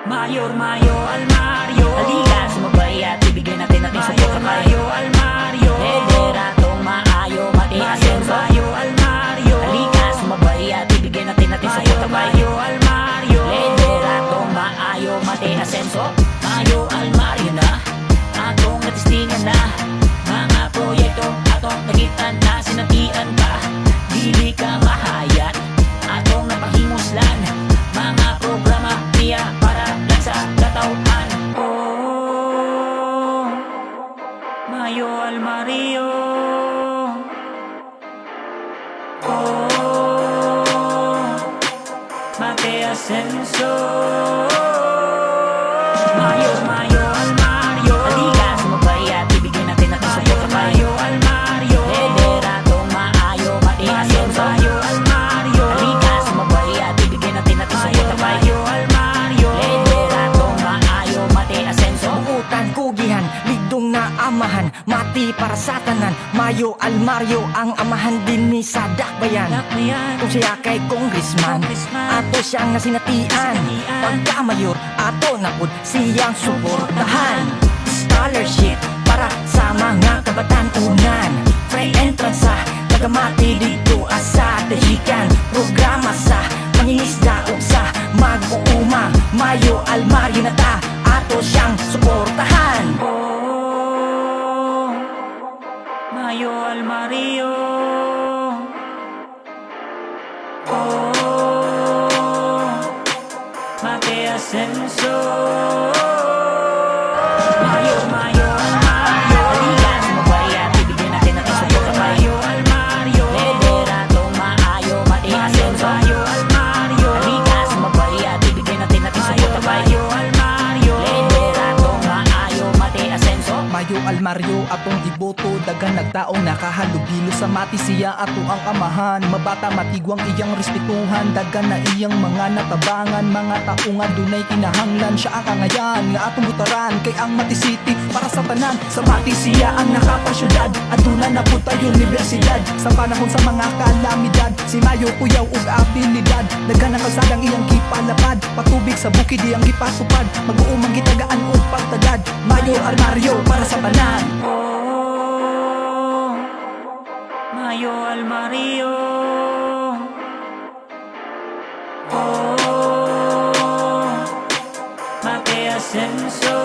Mayo Almario, halika sumabay at ibigay natin support. Mayo Almario, liderato maayo mati asenso. Mayo Almario, halika sumabay at ibigay natin support. Mayo Almario, liderato maayo mati asenso. Mayo Almario na atong natistingan na mga proyekto atong nagitan na sinabihan pa. Dili ka mahayat atong napahimuslan mga programa niya para lang sa katauhan. Oh, Mayo Almario. Oh, Mate Asenso. Mayo Almario, halika sumabay at ibigay natin support. Mayo Almario, liderato maayo mati asenso. Mayo Almario, halika sumabay at ibigay natin support. Mayo Almario, liderato maayo mati asenso. Buutan kugihan, ligdong na amahan, mati para sa tanan. Mayo Almario ang amahan din ni sa dakbayan. Kung siya kay congressman, ato siyang nasinatian. Pagka-mayor, ato napud siyang suportahan. Scholarship para sa mga kabatanunan, free entrance sa tagamati dito sa Tajikan. Programa sa mangingisda o sa mag-uuma. Mayo Almario na ta, ato siyang suportahan. Oh, Mayo Almario. Oh, Mate Asenso. Mayo Almario, halika sumabay at ibigay natin support. Mayo Almario, liderato maayo mati asenso. Mayo Almario, halika sumabay at ibigay natin support. Mayo Almario, liderato maayo mati asenso. Mayo Almario atong iboto, dagan nagtaong nakahalubilo sa mati siya ato ang amahan. Mabata matigwang iyang respetuhan, dagan na iyang mga natabangan. Mga tao nga dunay kinahanglan, siya ang angayan nga atong butaran. Kay ang Mati City para sa tanan, sa mati siya ang nakapasyudad. Aduna na po tayo universidad, sa panahon sa mga kalamidad. Si Mayo kuyaw ug abilidad, dagan ang kalsadang iyang gipalapad. Patubig sa bukid iyang gipatupad, mag-uumang gitagaan ug pagtagad. Mayo Almario para sa tanan. Oh, Mayo Almario. Oh, Mate Asenso.